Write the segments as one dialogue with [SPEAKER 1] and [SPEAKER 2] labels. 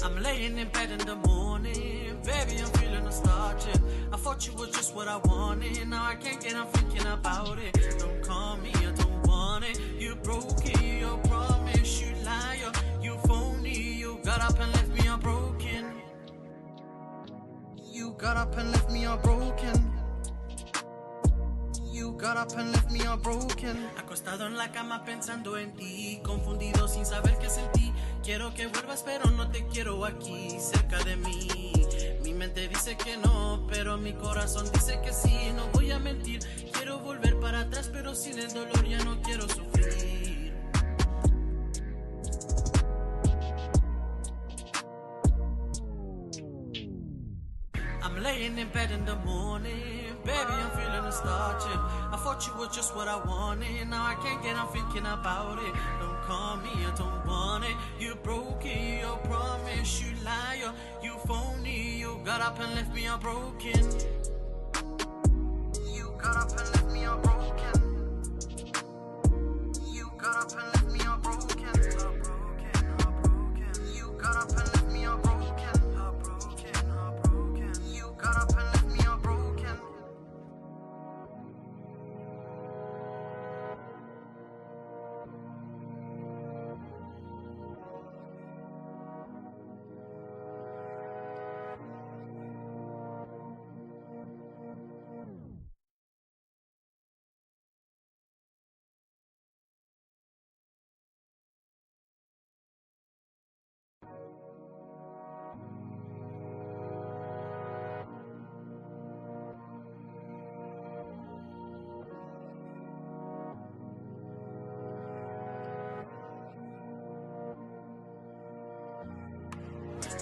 [SPEAKER 1] I'm laying in bed in the morning, baby, I'm feeling nostalgic. I thought you were just what I wanted, now I can't get, I'm thinking about it. Don't call me, I don't want it. You broke it, your promise, you liar, you phony. You got up and left me unbroken. You got up and left me unbroken. You got up and left me unbroken. Acostado en la cama pensando en ti, confundido sin saber qué sentí. Quiero que vuelvas pero no te quiero aquí, cerca de mí. Mi mente dice que no, pero mi corazón dice que sí. No voy a mentir, quiero volver para atrás, pero sin el dolor ya no quiero sufrir. I'm laying in bed in the morning, baby, I'm feeling nostalgic. I thought you were just what I wanted, now I can't get, I'm thinking about it. Don't call me, I don't want it. You broke it, your promise, you liar, you phony. You got up and left me unbroken. You got up and left me unbroken. You got up and left me unbroken. You got up and left me unbroken. You got up and left me unbroken.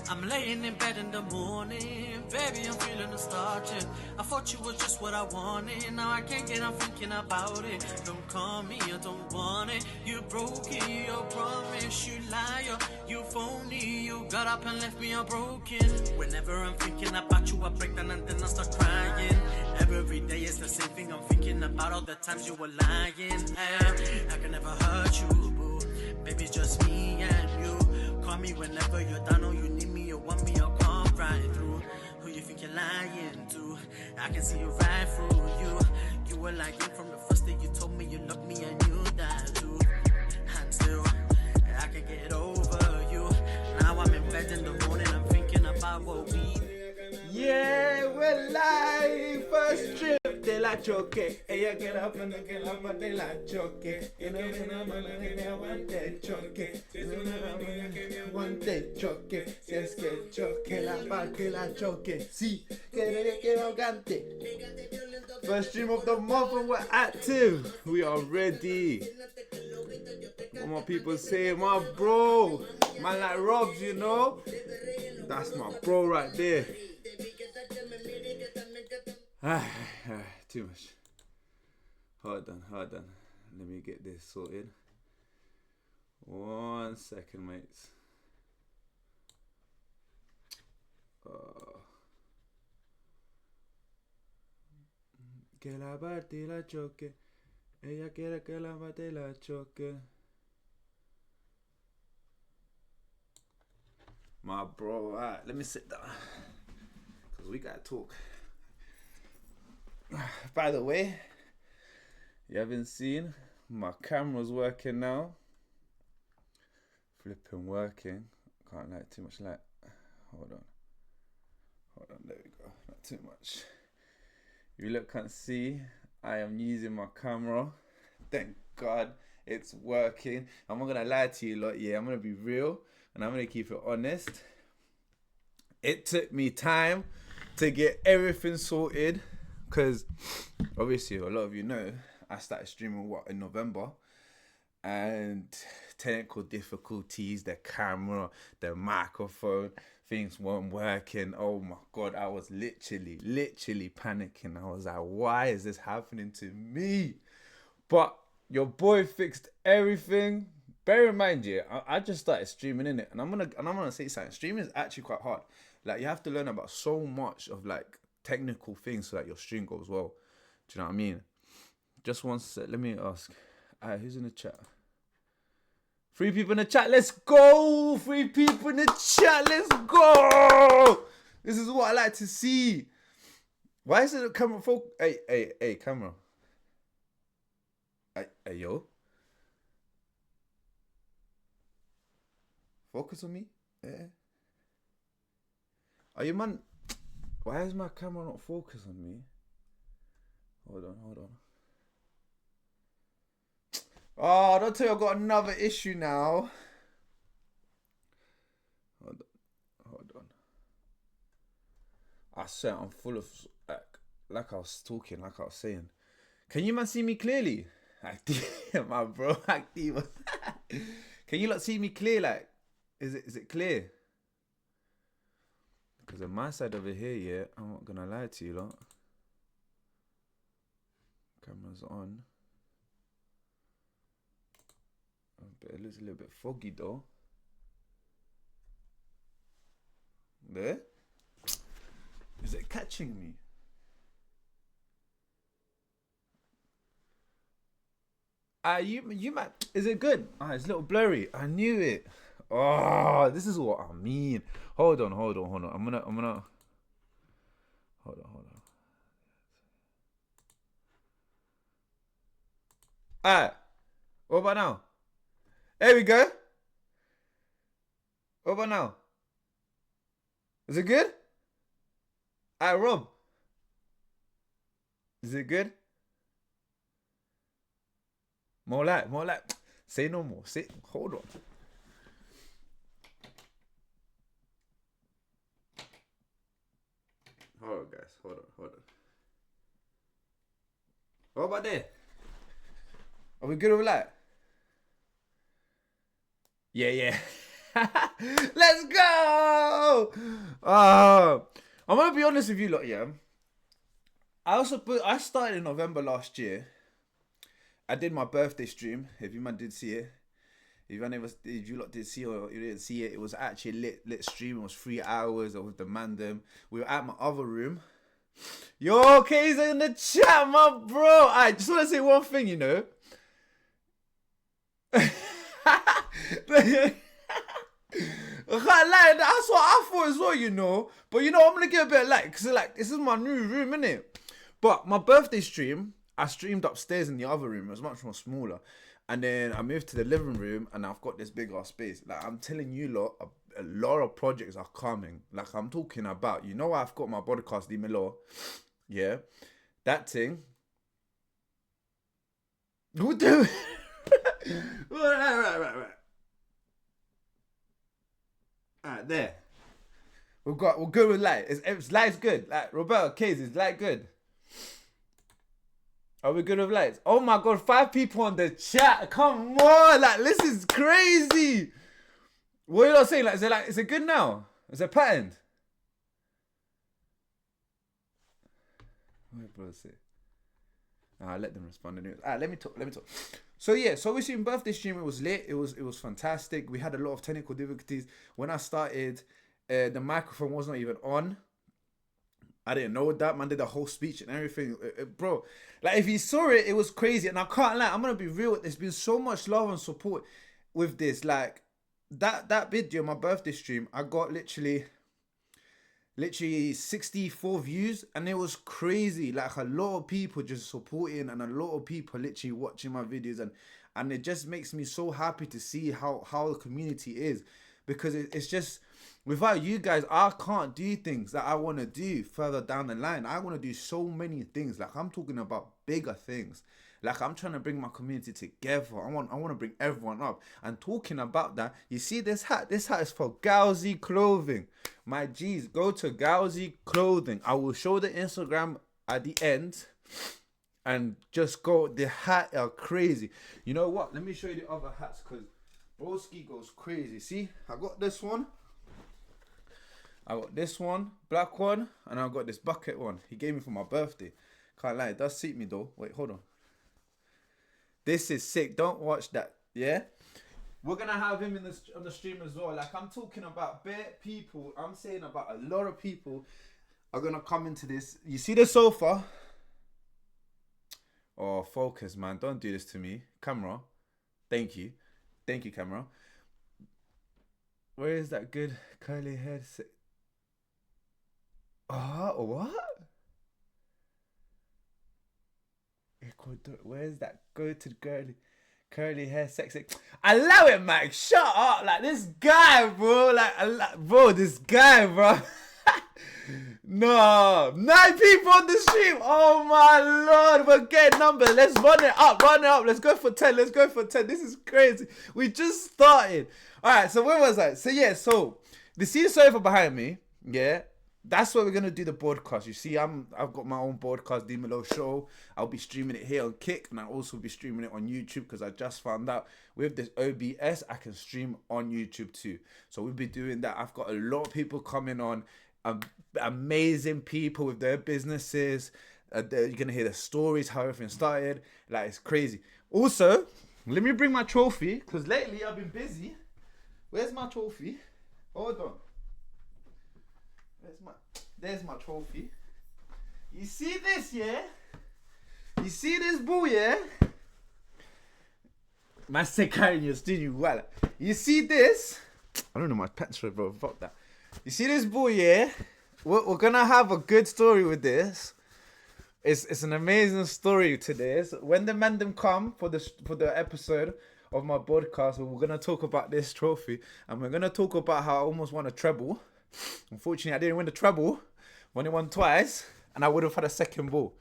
[SPEAKER 1] I'm laying in bed in the morning, baby, I'm feeling nostalgic. I thought you were just what I wanted, now I can't get, I'm thinking about it. Don't call me, I don't want it. You broke it, your promise, you liar, you phony. You got up and left me unbroken. Whenever I'm thinking about you, I break down and then I start crying. Every day is the same thing, I'm thinking about all the times you were lying. I can never hurt you, boo. Baby, it's just me and you. Call me whenever you're down or you need me, you want me, I'll come right through. Who you think you're lying to? I can see you right through you. You were lying from the first day you told me you loved me, I knew that too. And still, I can't get over you. Now I'm in bed in the morning, I'm thinking about what we.
[SPEAKER 2] Yeah, we're live. First trip de la choque. Ella get up and que la parte la choque. Y no me enamora que me aguante choque. Si es una amiga que me aguante choque. Si es que choque la parte la choque. Sí, quiere que me aguante. First stream of the month and we're active. We are ready. What my people say, my bro. Man like Robs, you know. That's my bro right there. Too much. Hold on. Let me get this sorted. 1 second, mates. Que la parte la choque. Ella quiere que la parte la choque. My bro, alright, let me sit down. Because we gotta talk. By the way, you haven't seen, my camera's working now. Flipping working. Can't light too much light. Hold on, there we go. Not too much. If you look and see, I am using my camera. Thank God it's working. I'm not gonna lie to you lot, yeah, I'm gonna be real and I'm gonna keep it honest. It took me time to get everything sorted. Because obviously a lot of you know I started streaming in November, and technical difficulties, the camera, the microphone, things weren't working. Oh my God, I was literally panicking. I was like, why is this happening to me? But your boy fixed everything. Bear in mind, yeah, I just started streaming in it, and I'm gonna say something. Streaming is actually quite hard. Like, you have to learn about so much of like technical things so that your stream goes well. Do you know what I mean? Just one sec, let me ask. Who's in the chat? 3 people in the chat. Let's go. 3 people in the chat. Let's go. This is what I like to see. Why is it a camera focus? Hey, camera. Hey, yo. Focus on me. Yeah. Are you man? Why is my camera not focused on me? Hold on. Oh, don't tell you I've got another issue now. Hold on. I swear I'm full of, like I was talking, like I was saying. Can you man see me clearly? My bro, active. Can you lot see me clear? Like, is it clear? Because on my side over here, yeah, I'm not gonna lie to you lot. Camera's on. It looks a little bit foggy though. There? Is it catching me? You might. Is it good? It's a little blurry. I knew it. Oh, this is what I mean. Hold on. I'm gonna. Hold on. Alright. What about now? There we go. What about now? Is it good? Alright, Rob. Is it good? More light. Say no more. Hold on. Hold on, guys. Hold on. What about there? Are we good with light? Yeah. Let's go! I'm gonna be honest with you lot, yeah. I started in November last year. I did my birthday stream. If you man did see it, if you lot did see it or you didn't see it, it was actually lit stream. It was 3 hours. I was the man them. We were at my other room. Yo, K's in the chat, my bro. I just want to say one thing, you know. I can't lie, that's what I thought as well, you know. But you know, I'm gonna give a bit of light because this is my new room, innit? But my birthday stream, I streamed upstairs in the other room. It was much more smaller, and then I moved to the living room, and I've got this bigger space. Like I'm telling you, lot, a lot of projects are coming. Like I'm talking about, you know, I've got my podcast, the Milo, yeah, that thing. Who do? Right. Alright, there. We're good with light. Light's good. Like Roberto Case, is light good? Are we good with lights? Oh my god, 5 people on the chat. Come on, like this is crazy. What are you not saying? Like, is it good now? Is it patterned? What did brother say? Let them respond anyway. Let me talk. So yeah, so obviously in birthday stream it was lit. It was fantastic. We had a lot of technical difficulties. When I started, the microphone was not even on. I didn't know that. Man did the whole speech and everything. Bro, like if you saw it, it was crazy. And I can't lie, I'm gonna be real. There's been so much love and support with this. Like that video, my birthday stream, I got literally 64 views, and it was crazy. Like a lot of people just supporting, and a lot of people literally watching my videos, and it just makes me so happy to see how the community is, because it's just, without you guys, I can't do things that I want to do further down the line. I want to do so many things. Like I'm talking about bigger things. Like I'm trying to bring my community together. I want to bring everyone up. And talking about that, you see this hat? This hat is for Gauzy Clothing. My G's, go to Gauzy Clothing. I will show the Instagram at the end. And just go. The hat are crazy. You know what? Let me show you the other hats, because Broski goes crazy. See? I got this one. I got this one, black one, and I got this bucket one. He gave me for my birthday. Can't lie, it does suit me though. Wait, hold on. This is sick. Don't watch that. Yeah, we're gonna have him on the stream as well. Like I'm talking about bare people. I'm saying about a lot of people are gonna come into this. You see the sofa? Oh, focus, man! Don't do this to me, camera. Thank you. Thank you, camera. Where is that good curly hair? Oh, what? Where's that go to curly hair sexy? Allow it, Mike. Shut up. Like this guy, bro. Bro, this guy, bro. No, 9 people on the stream. Oh my lord, we're getting numbers. Let's run it up. Let's go for 10. This is crazy. We just started. All right, so where was I? So yeah, so the scene sofa behind me, yeah, that's where we're gonna do the broadcast. You see, I've got my own broadcast, Dimelo Show. I'll be streaming it here on Kick, and I'll also be streaming it on YouTube because I just found out with this OBS I can stream on YouTube too. So we'll be doing that. I've got a lot of people coming on. Amazing people with their businesses. You're gonna hear the stories, how everything started. Like, it's crazy. Also, let me bring my trophy because lately I've been busy. Where's my trophy? Hold on. There's my trophy. You see this, yeah? You see this boo, yeah? Man, say carrying your studio wallet. You see this? I don't know my pencil, bro. Fuck that. You see this boy, yeah? We're gonna have a good story with this. It's an amazing story today. So when the men them come for the episode of my podcast, we're gonna talk about this trophy, and we're gonna talk about how I almost won a treble. Unfortunately, I didn't win the treble. Only won twice, and I would have had a second ball.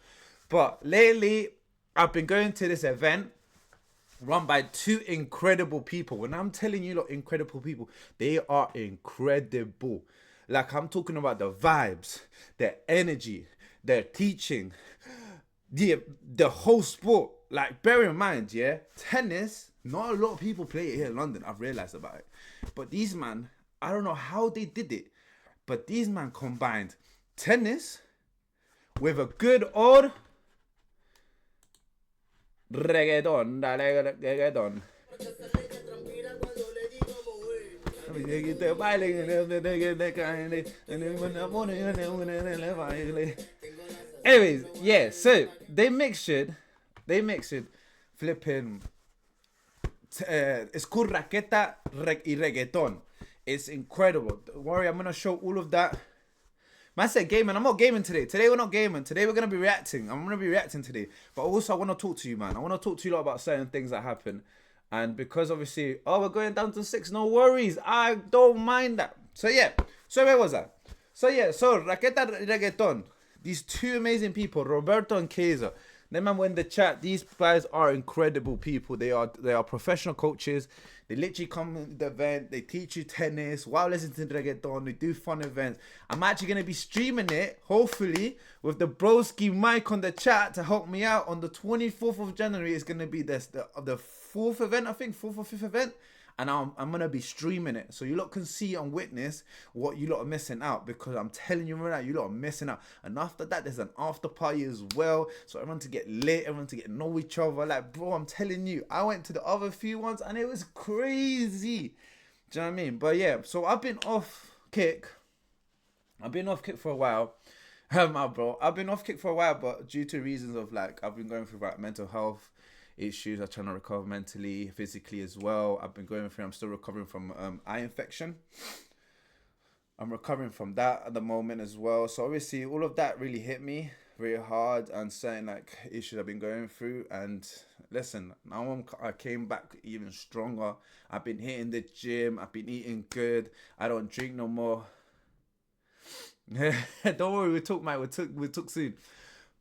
[SPEAKER 2] But lately, I've been going to this event run by 2 incredible people. When I'm telling you, look, incredible people, they are incredible. Like, I'm talking about the vibes, their energy, their teaching, the whole sport. Like, bear in mind, yeah, tennis, not a lot of people play it here in London. I've realized about it. But these man, I don't know how they did it, but these man combined tennis with a good old reggaeton. Anyways, yeah, so they mixed flipping it's called raqueta y reggaeton. It's incredible. Don't worry, I'm gonna show all of that. Man said gaming. I'm not gaming today. Today we're not gaming. Today we're gonna be reacting. I'm gonna be reacting today. But also I wanna talk to you, man. I wanna talk to you a lot about certain things that happen. And because obviously, we're going down to 6. No worries. I don't mind that. So yeah. So where was I? So yeah. So Raqueta Reggaeton. These 2 amazing people, Roberto and Kaiser. Them man were in the chat. These guys are incredible people. They are professional coaches. They literally come to the event. They teach you tennis while listening to reggaeton. They do fun events. I'm actually going to be streaming it, hopefully, with the broski mic on the chat to help me out. On the 24th of January, it's going to be the 4th event, I think, 4th or 5th event. And I'm going to be streaming it. So you lot can see and witness what you lot are missing out. Because I'm telling you right now, you lot are missing out. And after that, there's an after party as well. So everyone to get lit, everyone to get to know each other. Like, bro, I'm telling you, I went to the other few ones and it was crazy. Do you know what I mean? But yeah, so I've been off Kick. I've been off Kick for a while. Bro, I've been off Kick for a while, but due to reasons of like, I've been going through like mental health issues. I'm trying to recover mentally, physically as well. I'm still recovering from eye infection. I'm recovering from that at the moment as well. So obviously all of that really hit me very hard, and certain like issues I've been going through. And listen, now I came back even stronger. I've been hitting the gym. I've been eating good. I don't drink no more. Don't worry, we talk, mate. We talk soon.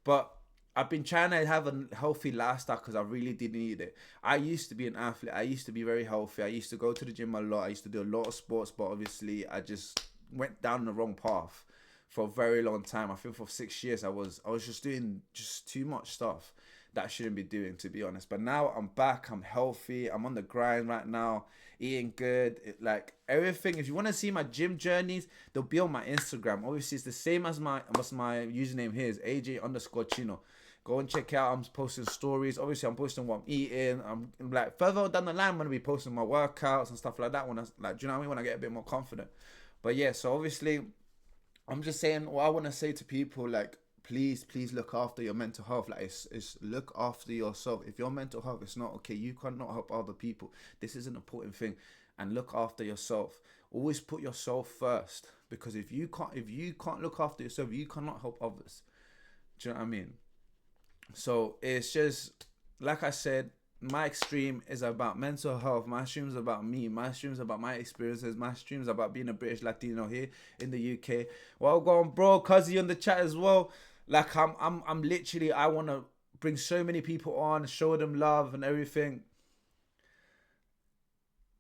[SPEAKER 2] But I've been trying to have a healthy lifestyle because I really did need it. I used to be an athlete. I used to be very healthy. I used to go to the gym a lot. I used to do a lot of sports, but obviously I just went down the wrong path for a very long time. I think for 6 years I was just doing just too much stuff that I shouldn't be doing, to be honest. But now I'm back. I'm healthy. I'm on the grind right now, eating good. Like everything. If you want to see my gym journeys, they'll be on my Instagram. Obviously, it's the same as my username here is AJ_Chino. Go and check out. I'm posting stories. Obviously, I'm posting what I'm eating. I'm like further down the line, I'm gonna be posting my workouts and stuff like that. When I like, do you know what I mean? When I get a bit more confident. But yeah, so obviously, I'm just saying what I want to say to people. Like, please look after your mental health. Like it's look after yourself. If your mental health is not okay, you cannot help other people. This is an important thing. And look after yourself. Always put yourself first, because if you can't look after yourself, you cannot help others. Do you know what I mean? So it's just like I said, my extreme is about mental health. My stream is about me. My stream is about my experiences. My stream is about being a British Latino here in the UK. Well, go on, bro. Cuzzy on the chat as well. Like I'm literally, I want to bring so many people on, show them love and everything.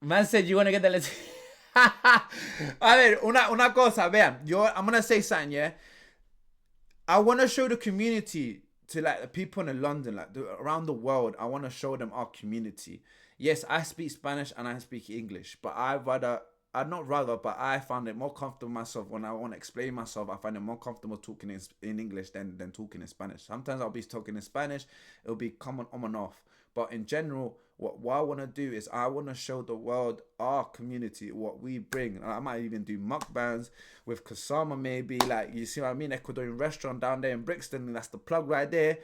[SPEAKER 2] Man said you want to get the A ver, una cosa, vean. I'm gonna say something, yeah. I want to show the community to like the people in London, like around the world. I want to show them our community. Yes, I speak Spanish and I speak English, but I found it more comfortable myself when I want to explain myself. I find it more comfortable talking in English than talking in Spanish. Sometimes I'll be talking in Spanish, it'll be coming on and off. But in general, what I want to do is I want to show the world our community, what we bring. I might even do mukbangs with Kasama maybe. Like, you see what I mean? Ecuadorian restaurant down there in Brixton. That's the plug right there.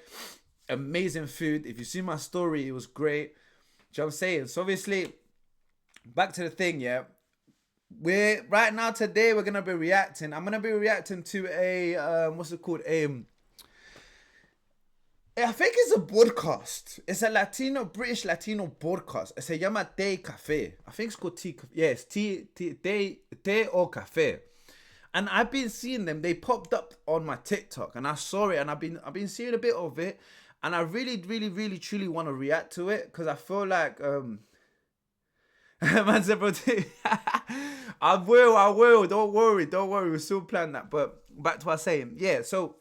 [SPEAKER 2] Amazing food. If you see my story, it was great. Do you know what I'm saying? So obviously, back to the thing, yeah. Right now today, we're going to be reacting. I'm going to be reacting to a, what's it called? I think it's a podcast. It's a British Latino podcast. Se llama Té Café. I think it's called Tea. Yes, Tea or Café. And I've been seeing them. They popped up on my TikTok, and I saw it, and I've been seeing a bit of it, and I really, truly want to react to it, because I feel like man said, bro, I will. Don't worry. We'll still plan that. But back to what I was saying. Yeah. So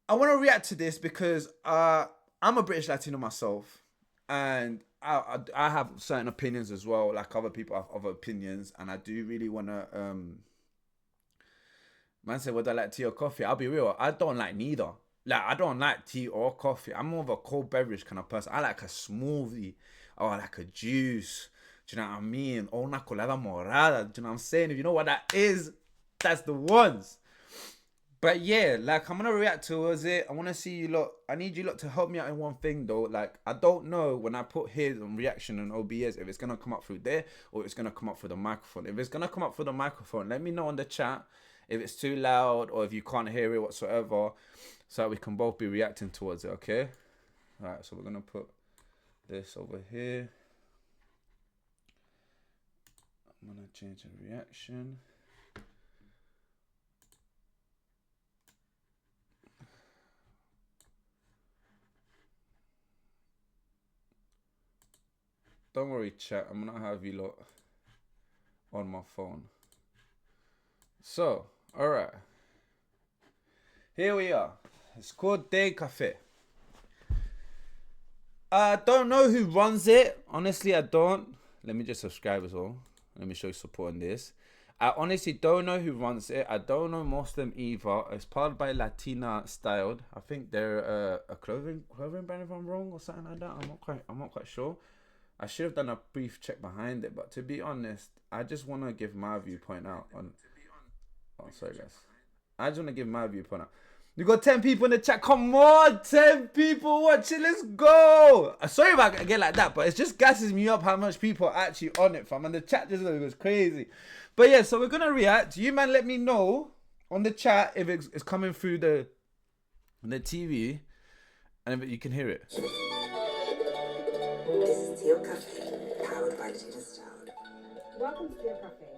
[SPEAKER 2] I want to react to this because I'm a British Latino myself, and I have certain opinions as well. Like, other people have other opinions, and I do really want to. Man said, "Would I like tea or coffee?" I'll be real. I don't like neither. Like, I don't like tea or coffee. I'm more of a cold beverage kind of person. I like a smoothie or like a juice. Do you know what I mean? Or una colada morada. Do you know what I'm saying? If you know what that is, that's the ones. But yeah, like, I'm gonna react towards it. I want to see you lot. I need you lot to help me out in one thing though. Like, I don't know when I put his on reaction and OBS if it's gonna come up through there or it's gonna come up through the microphone. If it's gonna come up through the microphone, let me know in the chat if it's too loud or if you can't hear it whatsoever, so that we can both be reacting towards it. Okay. All right. So we're gonna put this over here. I'm gonna change the reaction. Don't worry, chat. I'm gonna have you lot on my phone. So, alright. Here we are. It's called Té Café. I don't know who runs it. Honestly, I don't. Let me just subscribe as well. Let me show you support on this. I honestly don't know who runs it. I don't know most of them either. It's powered by Latina Styled. I think they're a clothing brand, if I'm wrong, or something like that. I'm not quite sure. I should have done a brief check behind it, but to be honest, I just want to give my viewpoint out on. Oh, sorry guys. I just want to give my viewpoint out. You got 10 people in the chat. Come on, 10 people watching. Let's go. Sorry if I get like that, but it just gasses me up how much people are actually on it, fam. And the chat just goes crazy. But yeah, so we're gonna react. You man, let me know on the chat if it's coming through the TV, and if you can hear it.
[SPEAKER 3] This is Té Café, powered by Latina Styled.
[SPEAKER 4] Welcome to Té Café,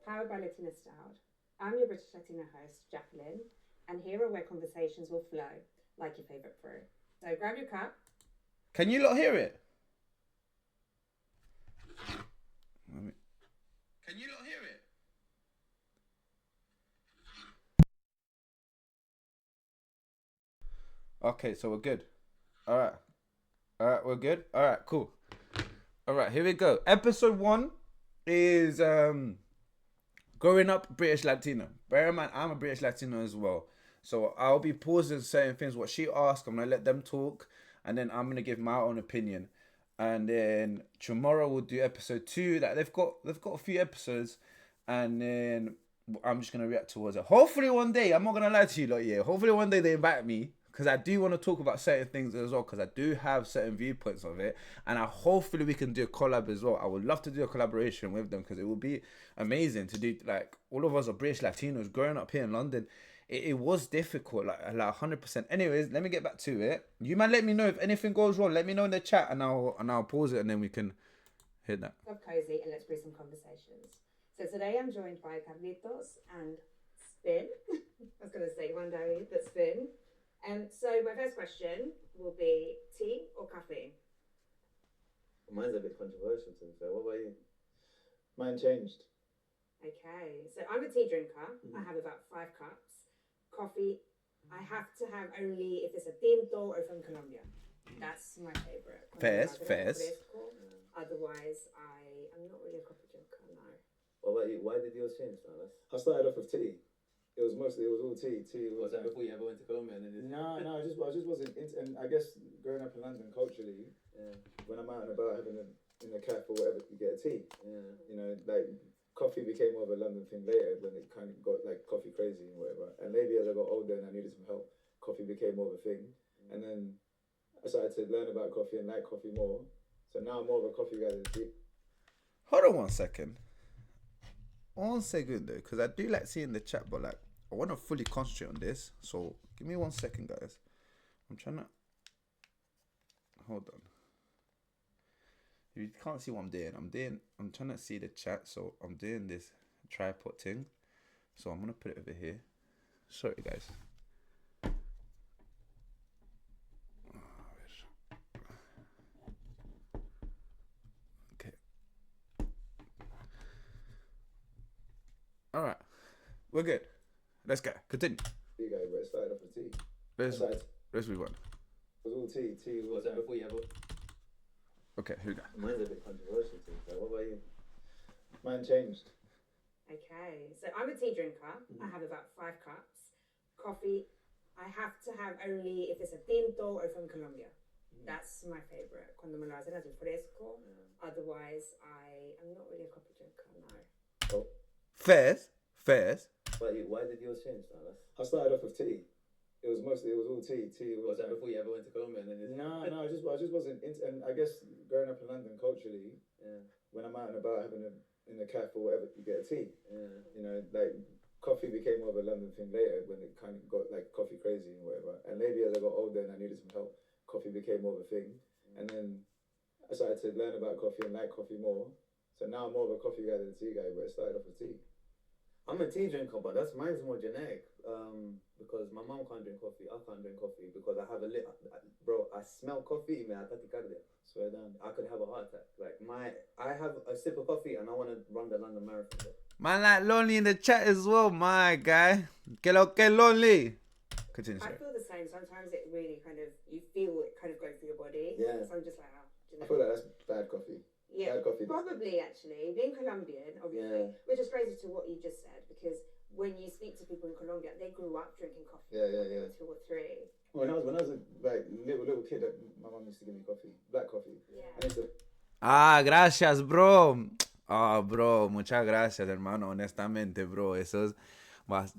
[SPEAKER 4] powered by Latina Styled. I'm your British Latina host, Jacqueline, and here are where conversations will flow, like your favourite brew. So grab your cup.
[SPEAKER 2] Can you lot hear it? Can you lot hear it? Okay, so we're good. Alright, we're good. Alright, cool. Alright, here we go. Episode 1 is growing up British Latino. Bear in mind, I'm a British Latino as well. So I'll be pausing certain things. What she asked, I'm gonna let them talk, and then I'm gonna give my own opinion. And then tomorrow we'll do episode 2. That they've got a few episodes, and then I'm just gonna react towards it. Hopefully one day, I'm not gonna lie to you, lot. Yeah, hopefully one day they invite me because I do want to talk about certain things as well because I do have certain viewpoints of it, and hopefully we can do a collab as well. I would love to do a collaboration with them because it would be amazing to do. Like all of us are British Latinos growing up here in London. It was difficult, like 100%. Anyways, let me get back to it. You man, let me know if anything goes wrong. Let me know in the chat, and I'll pause it, and then we can hit that.
[SPEAKER 4] Of cozy, and let's brew some conversations. So today I'm joined by Carlitos and Spin. I was going to say one day, but Spin. So my first question will be tea or coffee?
[SPEAKER 5] Mine's a bit controversial to be fair. What about you? Mine changed.
[SPEAKER 4] Okay, so I'm a tea drinker. I have about 5 cups. Coffee, I have to have only if it's a tinto or from Colombia. That's my favourite.
[SPEAKER 2] Fairs.
[SPEAKER 4] Otherwise, I'm not really a coffee drinker, no.
[SPEAKER 5] What about you? Why did yours change, Dallas?
[SPEAKER 6] I started off with tea. It was all tea.
[SPEAKER 5] Was that before you ever went to Colombia? And then
[SPEAKER 6] No, I just wasn't into, and I guess growing up in London culturally, when I'm out and about having in a cafe or whatever, you get a tea.
[SPEAKER 5] Yeah.
[SPEAKER 6] You know, like coffee became more of a London thing later when it kind of got like coffee crazy and whatever. And maybe as I got older and I needed some help, coffee became more of a thing. And then I started to learn about coffee and like coffee more. So now I'm more of a coffee guy than tea.
[SPEAKER 2] Hold on 1 second. 1 second though, because I do like seeing the chat, but like I want to fully concentrate on this. So give me 1 second, guys. I'm trying to hold on. You can't see what I'm doing. I'm trying to see the chat, so I'm doing this tripod thing. So I'm gonna put it over here. Sorry, guys. Okay. All right, we're good. Let's go. Continue.
[SPEAKER 6] Tea guy, but it started off with tea.
[SPEAKER 2] Let's move on.
[SPEAKER 6] It was all tea. Tea
[SPEAKER 5] Was that before you ever?
[SPEAKER 2] Okay, who got?
[SPEAKER 5] Mine's a bit controversial to be fair. What about you?
[SPEAKER 6] Mine changed.
[SPEAKER 4] Okay, so I'm a tea drinker. I have about 5 cups. Coffee, I have to have only if it's a tinto or from Colombia. That's my favourite. Cuando me lo hacen así fresco. Otherwise, I'm not really a coffee drinker, no.
[SPEAKER 2] Fairs.
[SPEAKER 5] But why did yours change, Dallas?
[SPEAKER 6] I started off with tea. It was all tea.
[SPEAKER 5] Was that before you ever went to Colombia? And then
[SPEAKER 6] No, I just wasn't into, and I guess growing up in London culturally, when I'm out and about having in the cafe or whatever, you get a tea.
[SPEAKER 5] Yeah.
[SPEAKER 6] You know, like coffee became more of a London thing later when it kind of got like coffee crazy and whatever. And maybe as I got older and I needed some help, coffee became more of a thing. And then I started to learn about coffee and like coffee more. So now I'm more of a coffee guy than a tea guy, but it started off with tea.
[SPEAKER 5] I'm a tea drinker, but mine's more generic. Because my mom can't drink coffee, I can't drink coffee because I have bro, I smell coffee, man.
[SPEAKER 6] Swear down.
[SPEAKER 5] I could have a heart attack. I have a sip of coffee and I want to run the London Marathon. Bro.
[SPEAKER 2] Man, like Lonely in the chat as well, my guy. Que lo que Lonely. Continue,
[SPEAKER 4] I
[SPEAKER 2] sorry.
[SPEAKER 4] feel the same. Sometimes it really you feel it kind of go through your body.
[SPEAKER 6] Yeah.
[SPEAKER 4] So I'm just like,
[SPEAKER 6] I feel like that's bad coffee.
[SPEAKER 4] Yeah,
[SPEAKER 6] Bad coffee.
[SPEAKER 4] probably actually. Being Colombian, obviously, which is crazy to what you just said, because when you speak to people in Colombia, they grew up drinking coffee.
[SPEAKER 6] Yeah.
[SPEAKER 4] 2 or 3.
[SPEAKER 6] When I was a little kid, my mum used to give me coffee, black coffee.
[SPEAKER 4] Yeah.
[SPEAKER 6] And it's
[SPEAKER 2] Gracias, bro. Bro, muchas gracias, hermano. Honestamente, bro, eso es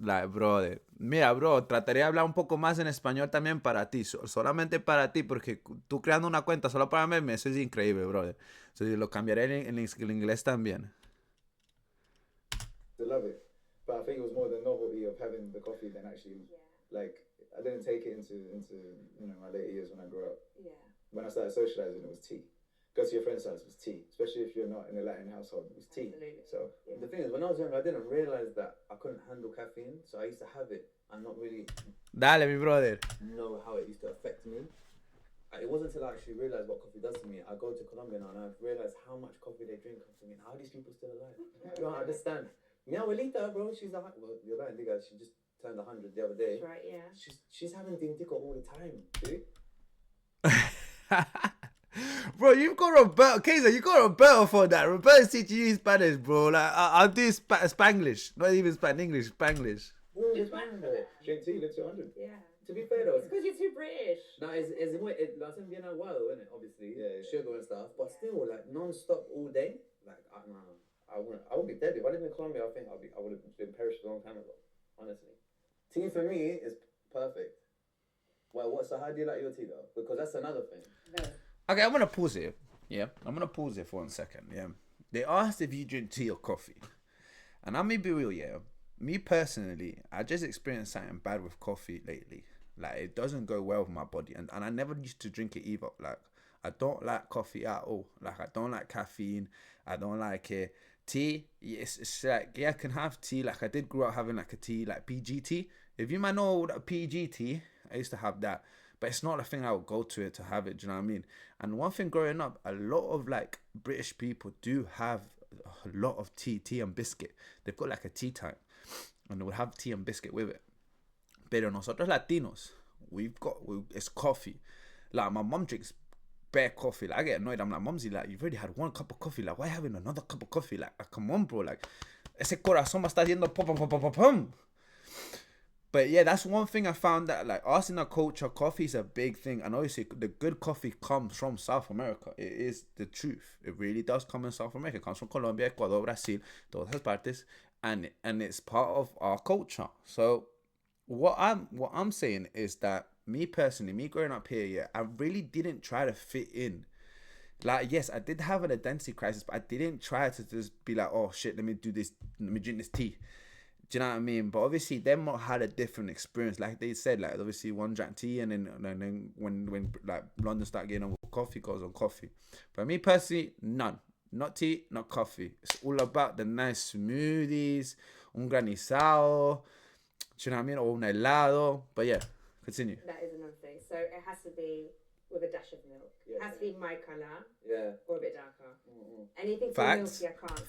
[SPEAKER 2] like, brother. Mira, bro, trataría de hablar un poco más en español también para ti, solamente para ti, porque tú creando una cuenta solo para mí, eso es increíble, brother. So, lo cambiaré en inglés también.
[SPEAKER 6] to love it. But I think it was more the novelty of having the coffee than actually like I didn't take it into my later years when I grew up.
[SPEAKER 4] Yeah.
[SPEAKER 6] When I started socializing, it was tea. Go to your friend's house, it was tea. Especially if you're not in a Latin household, it was tea.
[SPEAKER 4] Absolutely.
[SPEAKER 6] So
[SPEAKER 5] The thing is, when I was younger, I didn't realize that I couldn't handle caffeine, so I used to have it and not really
[SPEAKER 2] Dale, mi brother.
[SPEAKER 5] know how it used to affect me. It wasn't until I actually realized what coffee does to me. I go to Colombia now and I've realized how much coffee they drink. I'm thinking, how are these people still alive? You don't understand. Mi abuelita, bro, she's well, you're right, nigga. She just turned 100 the other day.
[SPEAKER 4] That's right, yeah.
[SPEAKER 5] She's having tintico all the time, dude.
[SPEAKER 2] Bro, you've got Roberto. Kaiser, you got Roberto for that. Roberto's teaching you Spanish, bro. Like, I'll do Spanglish. Not even English, Spanglish.
[SPEAKER 5] Just
[SPEAKER 6] drink tea, live to 100.
[SPEAKER 4] Yeah.
[SPEAKER 5] To be fair though,
[SPEAKER 4] It's because you're too British.
[SPEAKER 5] no, it doesn't be a while, isn't it? Obviously,
[SPEAKER 6] Yeah.
[SPEAKER 5] sugar and stuff, but still, like non-stop all day. Like, I don't know. I would be dead. If I lived in Colombia, I think I would have been perished a long time ago. Honestly, tea for me is perfect. Well, so how do you like your tea though? Because that's another thing.
[SPEAKER 4] No.
[SPEAKER 2] Okay, I'm gonna pause here. Yeah, I'm gonna pause here for 1 second. Yeah, they asked if you drink tea or coffee, and I may be real. Yeah, me personally, I just experienced something bad with coffee lately. Like it doesn't go well with my body, and I never used to drink it either. Like I don't like coffee at all. Like I don't like caffeine. I don't like it. Tea, yes, it's like yeah, I can have tea. Like I did grow up having like a tea, like PGT. If you might know what a PGT, I used to have that. But it's not a thing I would go to it to have it, do you know what I mean? And one thing growing up, a lot of like British people do have a lot of tea and biscuit. They've got like a tea time and they would have tea and biscuit with it. Pero nosotros Latinos, it's coffee. Like my mom drinks bare coffee. Like I get annoyed. I'm like, Mumsy, like you've already had 1 cup of coffee. Like why having another cup of coffee? Like come on, bro. Like ese corazón me está haciendo pum pum pum pum pum. But yeah, that's one thing I found that like us in our culture, coffee is a big thing. And obviously the good coffee comes from South America. It is the truth. It really does come in South America. It comes from Colombia, Ecuador, Brazil, todas esas partes. And it's part of our culture. So what I'm saying is that me personally, me growing up here, yeah, I really didn't try to fit in. Like, yes, I did have an identity crisis, but I didn't try to just be like, oh shit, let me do this, let me drink this tea. Do you know what I mean? But obviously, them had a different experience. Like they said, like obviously one drank tea, and then when like London started getting on with coffee, goes on coffee. But me personally, none. Not tea, not coffee. It's all about the nice smoothies, un granizado. Do you know what I mean? Or un helado. But yeah, continue.
[SPEAKER 4] That is another thing. So it has to be with a dash of milk.
[SPEAKER 5] Yeah.
[SPEAKER 4] It has to be my colour
[SPEAKER 5] Yeah.
[SPEAKER 4] or a bit darker.
[SPEAKER 5] Mm-mm.
[SPEAKER 4] Anything too
[SPEAKER 2] Facts.
[SPEAKER 4] milky, I can't.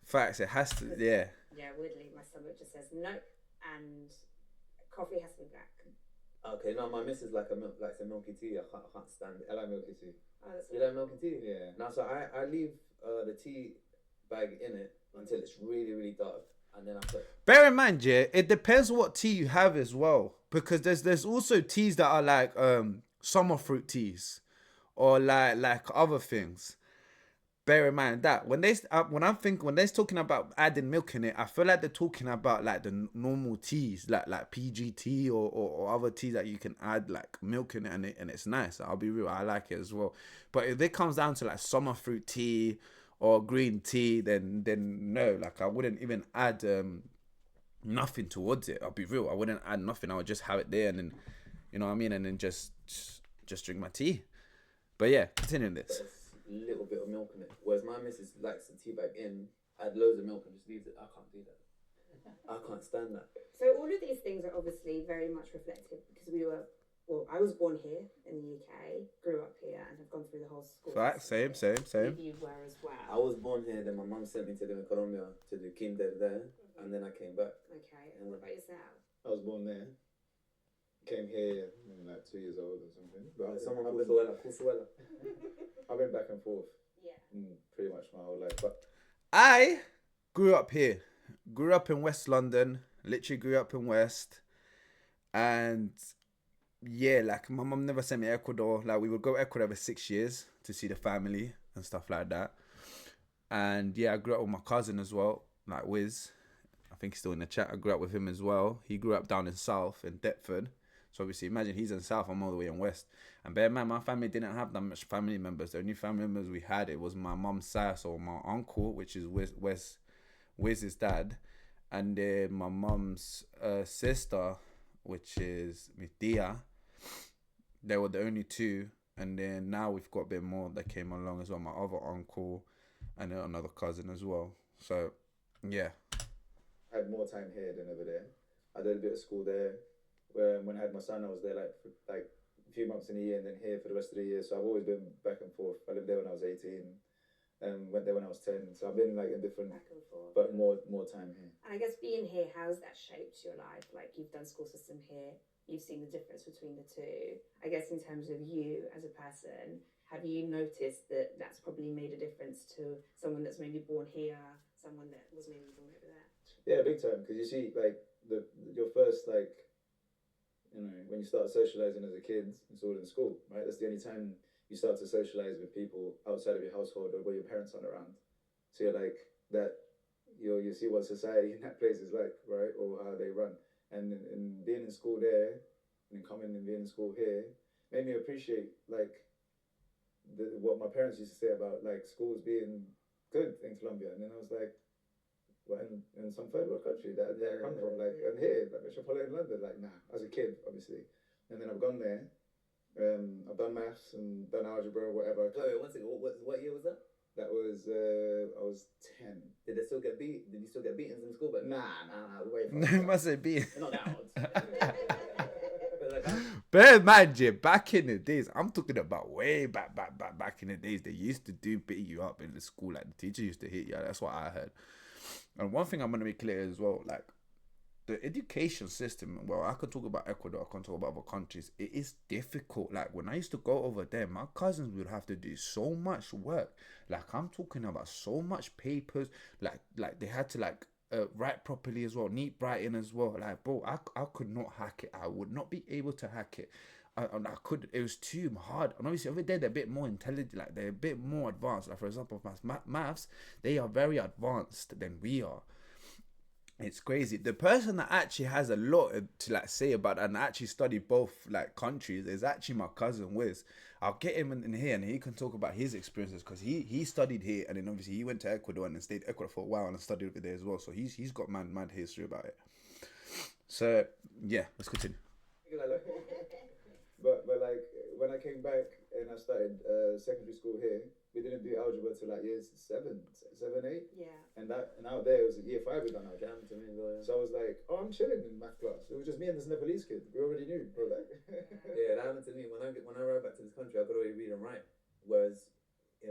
[SPEAKER 2] Facts. It has to, yeah.
[SPEAKER 4] Yeah, weirdly, my stomach just says no, and coffee has to be black.
[SPEAKER 5] Okay, no, my missus likes a milky tea. I can't stand it.
[SPEAKER 6] I like milky tea.
[SPEAKER 4] Oh, that's
[SPEAKER 5] You like milky tea?
[SPEAKER 6] Yeah.
[SPEAKER 5] Now, so I leave the tea bag in it until it's really, really dark, and then I put.
[SPEAKER 2] Bear in mind, yeah, it depends what tea you have as well. Because there's also teas that are like summer fruit teas, or like other things. Bear in mind that when they're talking about adding milk in it, I feel like they're talking about like the normal teas, like PGT or other teas that you can add like milk in it and it's nice. I'll be real, I like it as well. But if it comes down to like summer fruit tea or green tea, then no, like I wouldn't even add nothing towards it. I'll be real, I wouldn't add nothing. I would just have it there and then, you know what I mean, and then just drink my tea. But yeah, continuing this.
[SPEAKER 5] Little bit of milk in it. Whereas my missus likes the tea bag in, add loads of milk and just leaves it. I can't do that. I can't stand that.
[SPEAKER 4] So all of these things are obviously very much reflective because I was born here in the UK, grew up here, and have gone through the whole school.
[SPEAKER 2] Right, same.
[SPEAKER 4] You were as well.
[SPEAKER 5] I was born here, then my mum sent me to live in Colombia to do kinder there, and then I came back.
[SPEAKER 4] Okay, and what about yourself?
[SPEAKER 6] I was born there. Came here when like 2 years old or something. But
[SPEAKER 5] Someone
[SPEAKER 6] I've
[SPEAKER 5] called Consuela.
[SPEAKER 6] I've been back and forth
[SPEAKER 4] Yeah.
[SPEAKER 6] pretty much my whole life. But
[SPEAKER 2] I grew up here. Grew up in West London. Literally grew up in West. And yeah, like my mum never sent me to Ecuador. Like we would go to Ecuador every 6 years to see the family and stuff like that. And yeah, I grew up with my cousin as well, like Wiz. I think he's still in the chat. I grew up with him as well. He grew up down in South, in Deptford. So obviously, imagine he's in South, I'm all the way in West. And bear in mind, my family didn't have that much family members. The only family members we had, it was my mum's side, so my uncle, which is Wiz's dad, and then my mum's sister, which is mi tia. They were the only two. And then now we've got a bit more that came along as well. My other uncle and then another cousin as well. So, yeah.
[SPEAKER 6] I had more time here than over there. I did a bit of school there. When I had my son, I was there for a few months in a year, and then here for the rest of the year. So I've always been back and forth. I lived there when I was 18, and went there when I was 10. So I've been in different,
[SPEAKER 4] Back and forth.
[SPEAKER 6] but more time here.
[SPEAKER 4] And I guess being here, how's that shaped your life? Like you've done school system here, you've seen the difference between the two. I guess in terms of you as a person, have you noticed that that's probably made a difference to someone that's maybe born here, someone that was maybe born over there?
[SPEAKER 6] Yeah, big time. Because you see, your first when you start socializing as a kid, it's all in school, right? That's the only time you start to socialize with people outside of your household or where your parents aren't around. So you're that you see what society in that place is like, right, or how they run. And in being in school there, and coming and being in school here, made me appreciate like what my parents used to say about like schools being good in Colombia. And then I was like, well, in some third world country that I come from, like, and here, like Metropolitan London, like, nah, as a kid, obviously. And then I've gone there, I've done maths and done algebra, whatever.
[SPEAKER 5] Wait, one second. What year was that?
[SPEAKER 6] That was, I was 10.
[SPEAKER 5] Did they still get beat? Did you still get beatings in school? But
[SPEAKER 6] Nah, way from
[SPEAKER 2] No, must have been.
[SPEAKER 5] not that old. But like,
[SPEAKER 2] Bear in mind, yeah, back in the days, I'm talking about way back in the days, they used to beat you up in the school. Like, the teacher used to hit you. That's what I heard. And one thing I'm going to make clear as well, like, the education system, well, I could talk about Ecuador, I can talk about other countries. It is difficult. Like, when I used to go over there, my cousins would have to do so much work. Like, I'm talking about so much papers. Like they had to, like, write properly as well, neat writing as well. Like, bro, I could not hack it. I would not be able to hack it. I could. It was too hard. And obviously over there they're a bit more intelligent, like they're a bit more advanced. Like, for example, maths, they are very advanced than we are. It's crazy. The person that actually has a lot to like say about and actually study both like countries is actually my cousin Wiz. I'll get him in here and he can talk about his experiences, because he studied here, and then obviously he went to Ecuador and then stayed Ecuador for a while and studied over there as well. So he's got mad history about it. So yeah, let's continue.
[SPEAKER 6] But like when I came back and I started secondary school here, we didn't do algebra till like years 7, 8.
[SPEAKER 4] Yeah.
[SPEAKER 6] And out there it was year 5 we done algebra.
[SPEAKER 5] damn to me, boy.
[SPEAKER 6] So I was like, oh, I'm chilling in math class. It was just me and this Nepalese kid. We already knew, bro. Like,
[SPEAKER 5] Yeah, that happened to me. When I arrived back to this country, I could already read and write. Whereas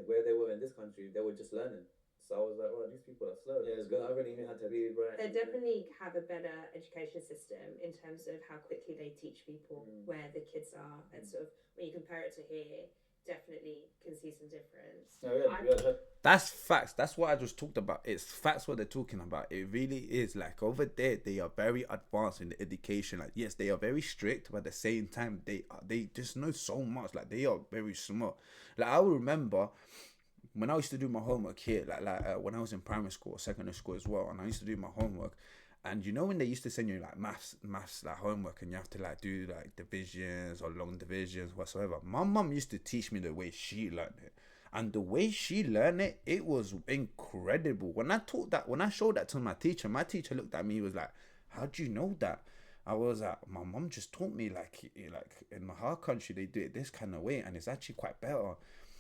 [SPEAKER 5] where they were in this country, they were just learning. So I was like, well, these people are slow.
[SPEAKER 6] Yeah, it's
[SPEAKER 5] Good. I already knew how to read, right?
[SPEAKER 4] They definitely have a better education system in terms of how quickly they teach people where the kids are, and sort of when you compare it to here, definitely can see some difference.
[SPEAKER 2] That's facts. That's what I just talked about. It's facts what they're talking about. It really is. Like, over there, they are very advanced in the education. Like, yes, they are very strict, but at the same time, they just know so much. Like, they are very smart. Like, I will remember when I used to do my homework here, like when I was in primary school or secondary school as well, and I used to do my homework. And you know when they used to send you like maths like homework, and you have to like do like divisions or long divisions whatsoever. My mum used to teach me the way she learned it, and the way she learned it, it was incredible. When I showed that to my teacher looked at me, was like, "How do you know that?" I was like, "My mum just taught me like in my hard country they do it this kind of way, and it's actually quite better."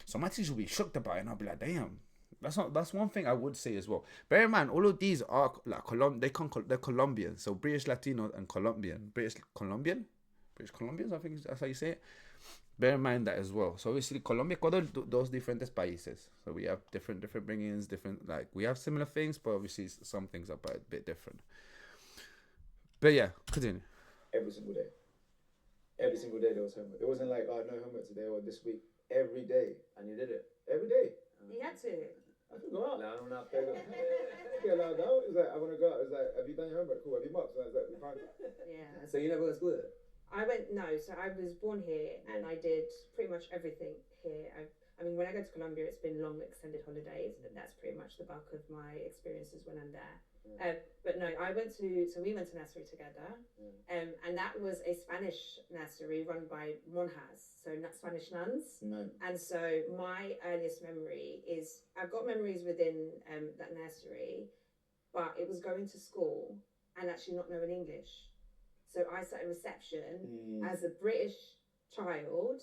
[SPEAKER 2] So my teacher will be shocked about it, and I'll be like, "Damn." That's one thing I would say as well. Bear in mind, all of these are like they're Colombian, so British Latinos and British Colombians, I think that's how you say it. Bear in mind that as well. So obviously Colombia, those different países. So we have different bring-ins, different, like, we have similar things, but obviously some things are a bit different. But yeah, continue.
[SPEAKER 6] Every single day there was homework. It wasn't like, oh, no homework today or this week. Every day.
[SPEAKER 5] And you did it.
[SPEAKER 6] Every day.
[SPEAKER 4] You had to.
[SPEAKER 6] I can go out.
[SPEAKER 5] No, I'm not.
[SPEAKER 6] Yeah, allowed out. It's like, I want to go out. It's like, have you done your homework? Cool. Have you marked? So I was like, we can't.
[SPEAKER 4] Yeah.
[SPEAKER 5] So you never went to school there?
[SPEAKER 4] So I was born here and I did pretty much everything here. I mean, when I go to Colombia, it's been long extended holidays, and that's pretty much the bulk of my experiences when I'm there. But no, we went to nursery together, and that was a Spanish nursery run by monjas, so Spanish nuns.
[SPEAKER 6] No.
[SPEAKER 4] And so my earliest memory is, I've got memories within that nursery, but it was going to school and actually not knowing English. So I sat in reception as a British child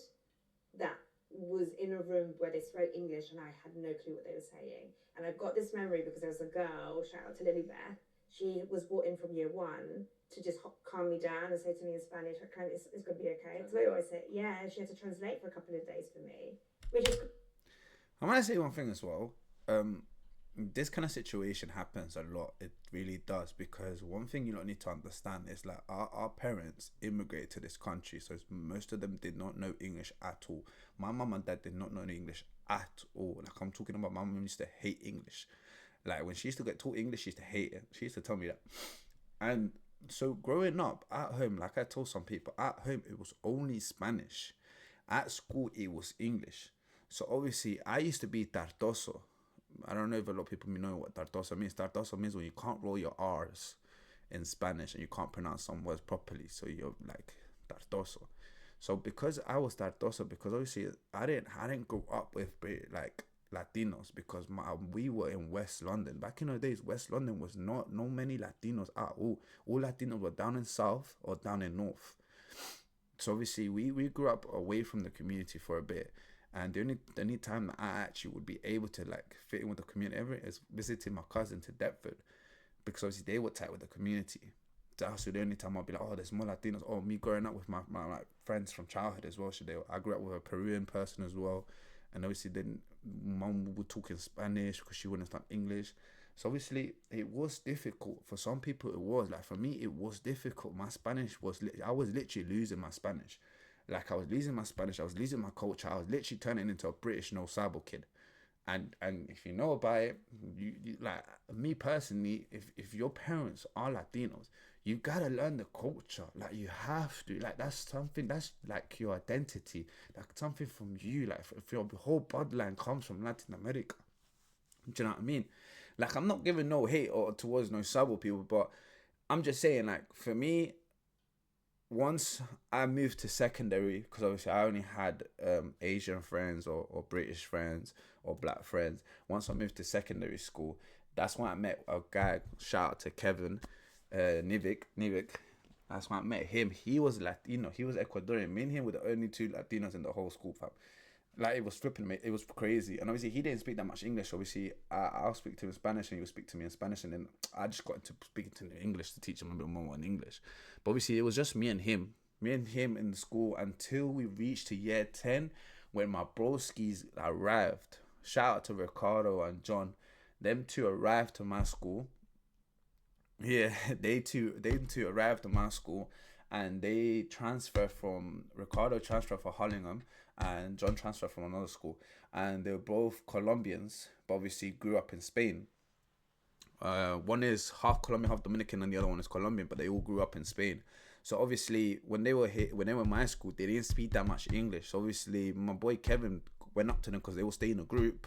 [SPEAKER 4] that was in a room where they spoke English, and I had no clue what they were saying. And I've got this memory because there was a girl, shout out to Lily Beth, she was brought in from year 1 to just calm me down and say to me in Spanish, it's going to be okay. So I always say, yeah, she had to translate for a couple of days for me. Which is...
[SPEAKER 2] I want to say one thing as well. This kind of situation happens a lot. It really does, because one thing you don't need to understand is like our parents immigrated to this country, so most of them did not know English at all. My mum and dad did not know English at all. Like, I'm talking about, my mum used to hate English. Like, when she used to get taught English, she used to hate it. She used to tell me that. And so growing up at home, like I told some people, at home it was only Spanish. At school it was English. So obviously I used to be tartoso. I don't know if a lot of people know what tartoso means. Tartoso means when you can't roll your R's in Spanish and you can't pronounce some words properly. So you're like tartoso. So because I was tartoso, because obviously I didn't grow up with like Latinos, because we were in West London. Back in the days, West London was not no many Latinos at all. All Latinos were down in South or down in North. So obviously we grew up away from the community for a bit. And the only time that I actually would be able to like fit in with the community ever is visiting my cousin to Deptford, because obviously they were tight with the community. That's the only time I'll be like, oh, there's more Latinos. Oh, me growing up with my like friends from childhood as well. I grew up with a Peruvian person as well, and obviously then mum would talk in Spanish because she wouldn't understand English. So obviously it was difficult for some people. It was like, for me, it was difficult. My Spanish was I was literally losing my Spanish. Like I was losing my Spanish, I was losing my culture. I was literally turning into a British no sabo kid. And if you know about it, you like me personally, if your parents are Latinos, you gotta learn the culture. Like you have to. Like that's something that's like your identity. Like something from you. Like if your whole bloodline comes from Latin America. Do you know what I mean? Like I'm not giving no hate or towards no sabo people, but I'm just saying, like for me, once I moved to secondary, because obviously I only had Asian friends or British friends or black friends. Once I moved to secondary school, that's when I met a guy, shout out to Kevin Nivik. That's when I met him. He was Latino, he was Ecuadorian. Me and him were the only two Latinos in the whole school, fam. Like it was flipping me, it was crazy. And obviously he didn't speak that much English. Obviously I'll speak to him in Spanish and he would speak to me in Spanish, and then I just got into speaking to him in English to teach him a bit more in English. But obviously it was just me and him in the school until we reached to year 10, when my broskies arrived. Shout out to Ricardo and John. Them two arrived to my school. Yeah, they two arrived to my school, and they transferred from Ricardo transferred for Hollingham, and John transferred from another school, and they were both Colombians, but obviously grew up in Spain. One is half Colombian, half Dominican, and the other one is Colombian, but they all grew up in Spain. So obviously, when they were in my school, they didn't speak that much English. So obviously, my boy Kevin went up to them because they all stay in a group,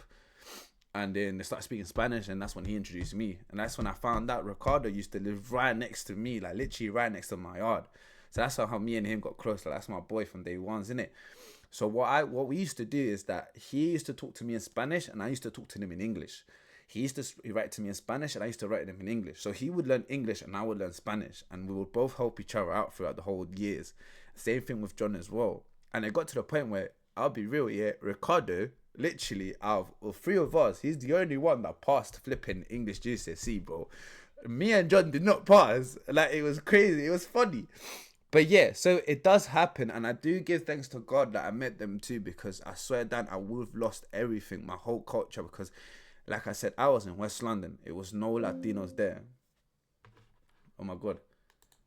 [SPEAKER 2] and then they started speaking Spanish, and that's when he introduced me. And that's when I found out Ricardo used to live right next to me, like literally right next to my yard. So that's how me and him got close. Like that's my boy from day one, isn't it? So what we used to do is that he used to talk to me in Spanish, and I used to talk to him in English. He used to write to me in Spanish, and I used to write to him in English. So he would learn English and I would learn Spanish, and we would both help each other out throughout the whole years. Same thing with John as well. And it got to the point where, I'll be real, yeah, Ricardo, literally out of three of us, he's the only one that passed flipping English GCSE, bro. Me and John did not pass. Like, it was crazy. It was funny. But yeah, so it does happen, and I do give thanks to God that I met them too, because I swear down, I would have lost everything, my whole culture, because like I said, I was in West London. It was no Latinos there. Oh my God.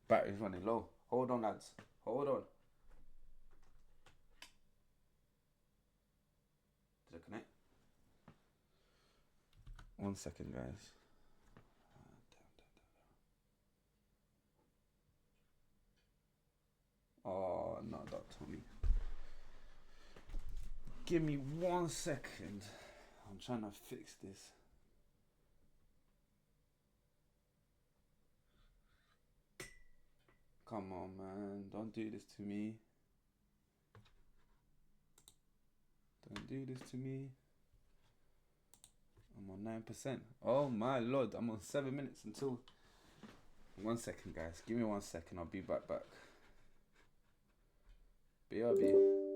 [SPEAKER 2] Battery's running low. Hold on, lads. Hold on. Did it connect? 1 second, guys. Oh, no, Dr. Tony. Give me 1 second. I'm trying to fix this. Come on, man. Don't do this to me. Don't do this to me. I'm on 9%. Oh my Lord. I'm on 7 minutes until... 1 second, guys. Give me 1 second. I'll be back. BRB.